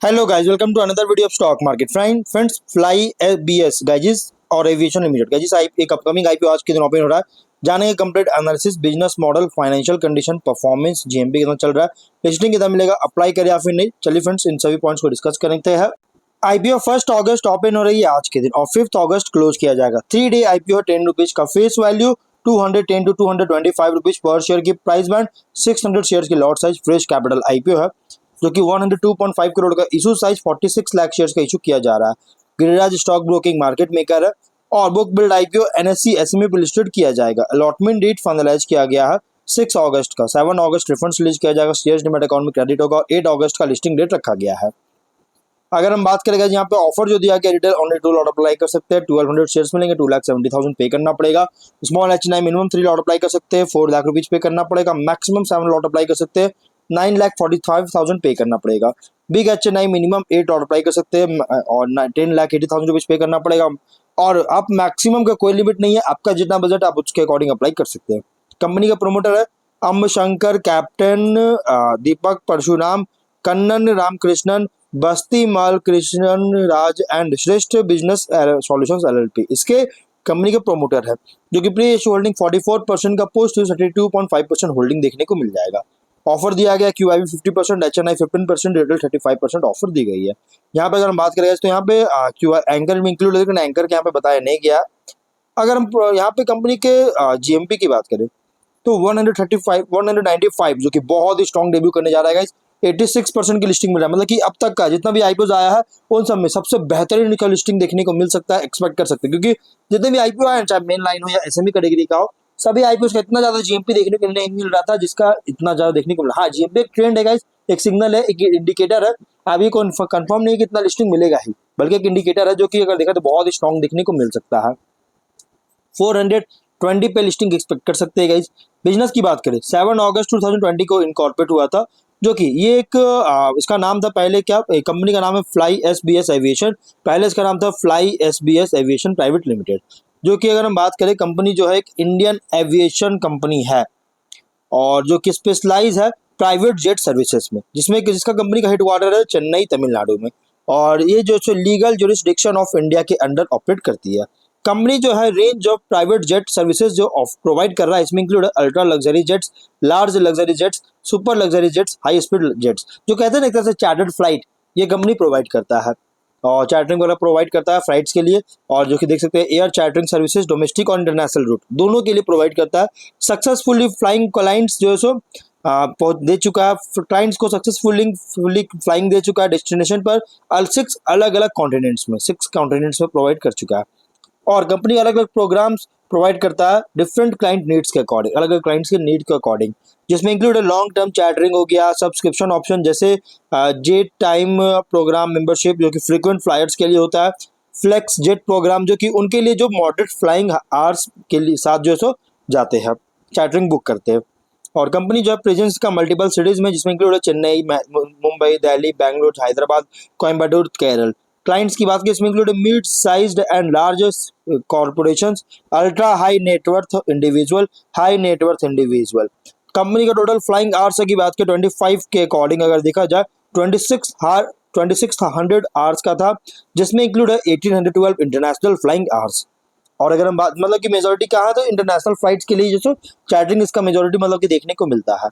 Hello guys, welcome to another video of stock market friends. Fly BS guys और aviation limited guys एक upcoming IPO आज के दिन open हो रहा है। जानेंगे complete analysis, business model, financial condition, performance, GMP कितना चल रहा है, लिस्टिंग कितना मिलेगा, अप्लाई करें या फिर नहीं। चलिए फ्रेंड्स, इन सभी पॉइंट्स को डिस्कस करते हैं। आईपीओ 1 अगस्त ओपन हो रही है आज के दिन और 5 अगस्त क्लोज किया जाएगा। 3 डे आईपीओ 10 रुपीज का फेस वैल्यू 210 टू 225 रुपीज पर शेयर की प्राइस बैंड, 600 शेयर की lot size, fresh capital IPO है जो कि 102.5 करोड़ का इशू साइज, 46 लाख शेयर्स का इशू किया जा रहा है। Giriraj stock broking market maker है और book build IPO NSC SME पे लिस्टेड किया जाएगा। अलॉटमेंट डेट फाइनलाइज किया गया है 6 अगस्त का। 7 अगस्त रिफंड्स रिलीज किया जाएगा, शेयर्स डिमेट अकाउंट में क्रेडिट होगा और 8 अगस्त का लिस्टिंग डेट रखा गया है। अगर हम बात करेंगे यहाँ पे ऑफर जो दिया गया, रिटेल ओनली 2 लॉट अप्लाई कर सकते हैं, 1200 शेयर्स मिलेंगे, 2,70,000 पे करना पड़ेगा। स्मॉल एच9 मिनिमम 3 लॉट अप्लाई कर सकते हैं, 4 लाख रुपीज पे करना पड़ेगा। मैक्सिमम 7 लॉट अप्लाई कर सकते हैं, 9,45,000 पे करना पड़ेगा। बिग एच9 मिनिमम 8 लॉट अप्लाई कर सकते हैं और 10,80,000 रुपीज पे करना पड़ेगा। और आप मैक्सिमम का कोई लिमिट नहीं है, आपका जितना बजट आप उसके अकॉर्डिंग अप्लाई कर सकते हैं। कंपनी का प्रोमोटर है अम्ब Shankar, captain Deepak Parshuram, Kannan Ramakrishnan, Basti mall Krishnan Raj and श्रेष्ठ बिजनेस सॉल्यूशंस एलएलपी इसके कंपनी के प्रोमोटर है, जो कि प्री इशू होल्डिंग 44% का पोस्ट 32.5% होल्डिंग देखने को मिल जाएगा। ऑफर दिया गया क्यूआईबी 50%, एचएनआई 15%, रिटेल 35% ऑफर दी गई है। यहाँ पे अगर हम बात करें तो यहाँ पे एंकर में इंक्लूड है, लेकिन एंकर के यहाँ पे बताया नहीं गया। अगर हम यहाँ पे कंपनी के जीएमपी की बात करें तो 195 जो कि बहुत ही स्ट्रॉन्ग डेब्यू करने जा रहा है गाइस। 86% की लिस्टिंग मिल रहा है, मतलब कि अब तक का जितना भी आईपीओ आया है उन सब में सबसे बेहतरीन का लिस्टिंग देखने को मिल सकता है, एक्सपेक्ट कर सकते हैं। क्योंकि जितने भी आईपीओ आए, चाहे मेन लाइन हो या एसएमई कैटेगरी का हो, सभी आईपीओ का इतना ज्यादा जीएमपी देखने को नहीं मिल रहा था जिसका इतना ज्यादा देखने को मिला। हाँ, जीएमपी एक ट्रेंड है गाइस, एक सिग्नल है, एक इंडिकेटर है। अभी कंफर्म नहीं कि इतना लिस्टिंग मिलेगा ही, बल्कि एक इंडिकेटर है जो कि अगर देखा तो बहुत ही स्ट्रॉन्ग देखने को मिल सकता है। 420 पे लिस्टिंग एक्सपेक्ट कर सकते हैं गाइस। बिजनेस की बात करें, 7 अगस्त 2020 को इनकॉर्पोरेट हुआ था, जो कि ये एक इसका नाम था पहले क्या, कंपनी का नाम है फ्लाई एसबीएस एविएशन। पहले इसका नाम था fly SBS aviation private limited, जो कि अगर हम बात करें कंपनी जो है एक इंडियन एविएशन कंपनी है और जो कि स्पेशलाइज है प्राइवेट जेट सर्विसेज में, जिसमें कि जिसका कंपनी का हेडक्वार्टर है चेन्नई तमिलनाडु में। और ये जो लीगल जुरिस्डिक्शन ऑफ इंडिया के अंडर ऑपरेट करती है। कंपनी जो है range of private jet services जो प्रोवाइड कर रहा है, इसमें include ultra luxury jets, large luxury jets, super luxury jets, high speed jets, जो कहते हैं ना एक तरह से चार्टर्ड फ्लाइट, ये कंपनी प्रोवाइड करता है और चार्टरिंग वगैरह प्रोवाइड करता है फ्लाइट्स के लिए। और जो कि देख सकते हैं एयर चार्टरिंग सर्विसेज डोमेस्टिक और इंटरनेशनल रूट दोनों के लिए प्रोवाइड करता है। सक्सेसफुली फ्लाइंग क्लाइंट्स जो है सो दे चुका है, क्लाइंट्स को सक्सेसफुली फ्लाइंग दे चुका है डेस्टिनेशन पर 6 अलग अलग कॉन्टिनेंट्स में, 6 कॉन्टिनेंट्स में प्रोवाइड कर चुका है। और कंपनी अलग अलग प्रोग्राम्स प्रोवाइड करता है डिफरेंट क्लाइंट नीड्स के अकॉर्डिंग, अलग अलग क्लाइंट्स के नीड के अकॉर्डिंग, जिसमें इंक्लूड है लॉन्ग टर्म चार्टरिंग हो गया, सब्सक्रिप्शन ऑप्शन जैसे जेट टाइम प्रोग्राम मेंबरशिप जो कि फ्रीक्वेंट फ्लायर्स के लिए होता है, फ्लेक्स जेट प्रोग्राम जो कि उनके लिए जो मॉडरेट फ्लाइंग आवर्स के लिए साथ जो है सो जाते हैं, चार्टरिंग बुक करते हैं। और कंपनी जो है प्रेजेंस का मल्टीपल सिटीज में, जिसमें इंक्लूड है चेन्नई, मुंबई, दिल्ली, बेंगलुरु, हैदराबाद, कोयम्बटूर, केरल। क्लाइंट्स की बात की इसमें include mid sized and largest corporations, ultra high net worth individual, high net worth individual. Company का टोटल फ्लाइंग आवर्स की बात करें 25 के अकॉर्डिंग अगर देखा जाए 2600 आवर्स का था, जिसमें इंक्लूड है 1812 इंटरनेशनल फ्लाइंग आवर्स। और अगर हम बात मतलब कि मेजोरिटी कहाँ तो इंटरनेशनल फ्लाइट्स के लिए जो चार्टरिंग इसका मेजोरिटी मतलब कि देखने को मिलता है,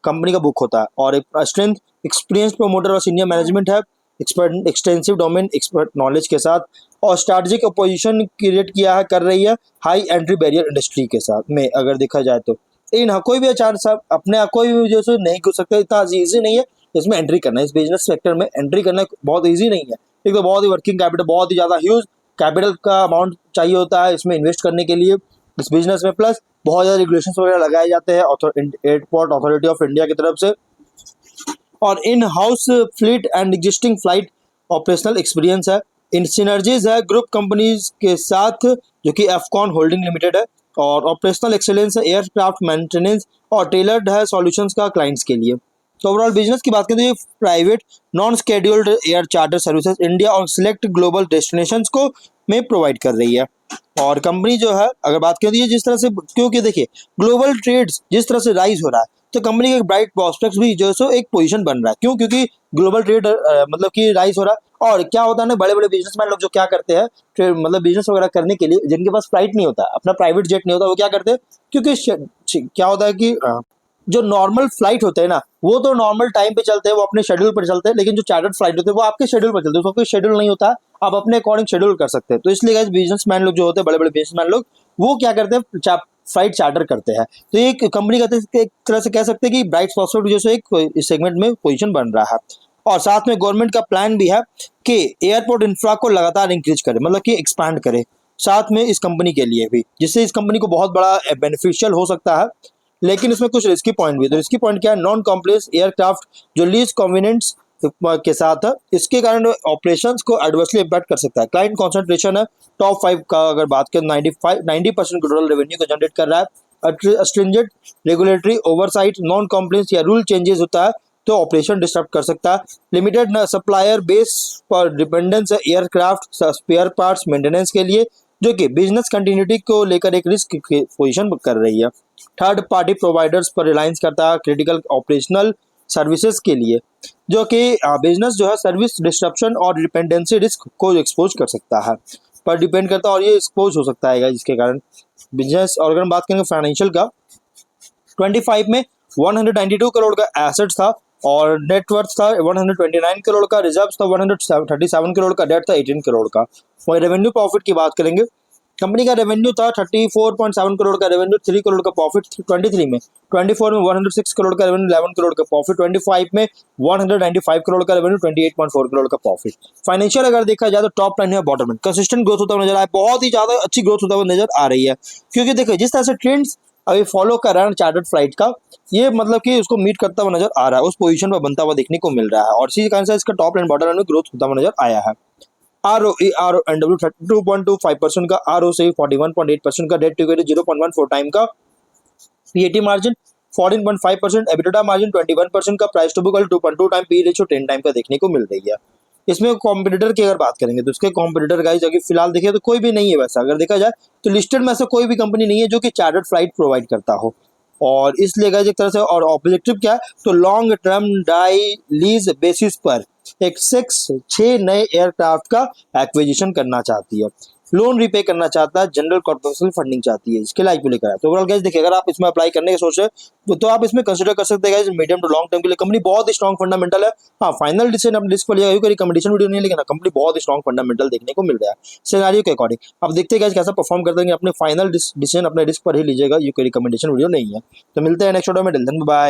कंपनी का बुक होता है। और एक स्ट्रेंथ एक्सपीरियंस प्रमोटर और सीनियर मैनेजमेंट है, expert extensive domain expert knowledge के साथ, और स्ट्रैटेजिक अपोजिशन क्रिएट किया है कर रही है हाई एंट्री बैरियर इंडस्ट्री के साथ में अगर देखा जाए तो। लेकिन हाँ, कोई भी अचानक सा अपने कोई भी जो नहीं कर सकता, इतना ईजी नहीं है इसमें एंट्री करना, इस बिजनेस सेक्टर में एंट्री करना बहुत ईजी नहीं है। एक तो बहुत ही वर्किंग कैपिटल, बहुत ही ज़्यादा ह्यूज कैपिटल का अमाउंट चाहिए होता है इसमें इन्वेस्ट करने के लिए इस बिजनेस में, प्लस बहुत ज़्यादा रेगुलेशन वगैरह लगाए जाते हैं एयरपोर्ट अथॉरिटी ऑफ इंडिया की तरफ से, और in house fleet and existing flight operational experience है। इन सिनर्जीज है ग्रुप कंपनीज के साथ जो कि एफकॉन होल्डिंग लिमिटेड है, और ऑपरेशनल एक्सेलेंस है एयरक्राफ्ट मेंटेनेंस और टेलर्ड है सॉल्यूशंस का क्लाइंट्स के लिए। तो ओवरऑल बिजनेस की बात करें तो ये private non scheduled air charter services India और सिलेक्ट ग्लोबल डेस्टिनेशंस को में प्रोवाइड कर रही है। और कंपनी जो है अगर बात करें तो ये जिस तरह से, क्योंकि देखिए ग्लोबल ट्रेड्स जिस तरह से राइज हो रहा है, तो कंपनी के ब्राइट प्रोस्पेक्ट्स भी जो है सो एक पोजीशन बन रहा है। क्यों? क्योंकि ग्लोबल ट्रेड मतलब कि राइज हो रहा है। और क्या होता है ना, बड़े बड़े बिजनेसमैन लोग जो क्या करते हैं, ट्रेड मतलब बिजनेस वगैरह करने के लिए जिनके पास फ्लाइट नहीं होता, अपना प्राइवेट जेट नहीं होता, वो क्या करते हैं, क्योंकि क्या होता है कि जो नॉर्मल फ्लाइट होते हैं ना, वो तो नॉर्मल टाइम पे चलते हैं, वो अपने शेड्यूल पर चलते हैं, लेकिन जो चार्टर्ड फ्लाइट होते हैं वो आपके शेड्यूल पर चलते हैं, उसका कोई शेड्यूल नहीं होता, आप अपने अकॉर्डिंग शेड्यूल कर सकते हैं। तो इसलिए गाइस बिजनेसमैन लोग जो होते हैं, बड़े बड़े बिजनेसमैन लोग, वो क्या करते हैं, फ्लाइट चार्टर करते हैं। तो ये एक कंपनी का एक तरह से कह सकते हैं कि ब्राइट प्रॉस्पेक्ट जैसे एक इस सेगमेंट में पोजीशन बन रहा है। और साथ में गवर्नमेंट का प्लान भी है कि एयरपोर्ट इंफ्रा को लगातार इंक्रीज करे, मतलब कि एक्सपैंड करे साथ में इस कंपनी के लिए भी, जिससे इस कंपनी को बहुत बड़ा बेनिफिशियल हो सकता है। लेकिन इसमें कुछ रिस्की पॉइंट भी है। तो रिस्की पॉइंट क्या है? नॉन कॉम्प्लेक्स एयरक्राफ्ट जो लीज कन्वीनियंस के साथ है, इसके कारण ऑपरेशंस को एडवर्सली इम्पैक्ट कर सकता है। क्लाइंट कॉन्सेंट्रेशन है, टॉप 5 का अगर बात करें 90% टोटल रेवेन्यू को जनरेट कर रहा है। Stringent regulatory oversight, non complex या रूल चेंजेस होता है तो ऑपरेशन डिस्टर्ब कर सकता है। लिमिटेड सप्लायर बेस पर डिपेंडेंस है एयरक्राफ्ट स्पेयर पार्ट्स मेंटेनेंस के लिए, जो कि बिजनेस कंटिन्यूटी को लेकर एक रिस्क पोजीशन कर रही है। थर्ड पार्टी प्रोवाइडर्स पर रिलायंस करता है क्रिटिकल ऑपरेशनल सर्विसेज के लिए, जो कि बिजनेस जो है सर्विस डिस्ट्रप्शन और डिपेंडेंसी रिस्क को एक्सपोज कर सकता है, पर डिपेंड करता है, और ये एक्सपोज हो सकता है जिसके कारण बिजनेस। और अगर हम बात करेंगे फाइनेंशियल का, 25 में 192 करोड़ का एसेट्स था और नेटवर्थ था 129 करोड़ का, रिजर्व्स था 137 करोड़ का, डेट था 18 करोड़ का। वही रेवेन्यू प्रॉफिट की बात करेंगे, कंपनी का रेवेन्यू था 34.7 करोड़ का रेवेन्यू, 3 करोड़ का प्रॉफिट 23 में, 24 में 106 करोड़ का रेवेन्यू, 11 करोड़ का प्रॉफिट, 25 में 195 करोड़ का रेवेन्यू, 28.4 करोड़ का प्रॉफिट। फाइनेंशियल अगर देखा जाए तो टॉप लाइन है, बॉटम लाइन कंसिस्टेंट ग्रोथ होता हुआ नजर आया, बहुत ही ज्यादा अच्छी ग्रोथ होता हुआ नजर आ रही है। क्योंकि देखो जिस तरह से ट्रेंड्स अभी फॉलो कर रहा है चार्टर्ड फ्लाइट का, ये मतलब कि उसको मीट करता हुआ नजर आ रहा है, उस पोजीशन पर बनता हुआ देखने को मिल रहा है, और इसी कारण से इसका टॉप लाइन बॉटम लाइन में ग्रोथ होता हुआ नजर आया है। ROE RONW 32.25% का, ROC 41.8% का, डेट टू इक्विटी 0.14 टाइम का, PAT मार्जिन 14.5%, एबिटा मार्जिन 21% का, price to book 2.2 time, P ratio 10 time का देखने को मिल रही है। इसमें कॉम्पिटिटर की अगर बात करेंगे तो इसके कॉम्पिटिटर गाइस अगर फिलहाल देखिए तो कोई भी नहीं है। वैसा अगर देखा जाए तो लिस्टेड में से कोई भी कंपनी नहीं है जो कि चार्टर्ड फ्लाइट प्रोवाइड करता हो, और इसलिए गाइस एक तरह से, और ऑब्जेक्टिव क्या है, तो long term dry lease basis पर एक 6 नए एयरक्राफ्ट का एक्विजिशन करना चाहती है, लोन रिपे करना चाहता है, जनरल कॉर्पोरेशन फंडिंग चाहती है, इसके लिए आईपीओ लेकर आया। तो ओवरऑल गाइस देखिए, अगर आप इसमें अप्लाई करने की सोच रहे हैं तो आप इसमें कंसीडर कर सकते हैं guys, medium to long term के लिए कंपनी बहुत ही स्ट्रॉन्ग फंडामेंटल है। हाँ, फाइनल डिसीजन अपने रिस्क पर लिया, कोई रिकमेंडेशन वीडियो नहीं, लेकिन कंपनी बहुत ही स्ट्रॉन्ग फंडामेंटल देखने को मिल रहा है सिनेरियो के अकॉर्डिंग। अब देखते हैं गाइस कैसा परफॉर्म करते हैं, अपने फाइनल डिसीजन अपने रिस्क पर ही लीजिएगा, ये कोई रिकमेंडेशन वीडियो नहीं है। तो मिलते हैं नेक्स्ट वीडियो में, टिल देन बाय।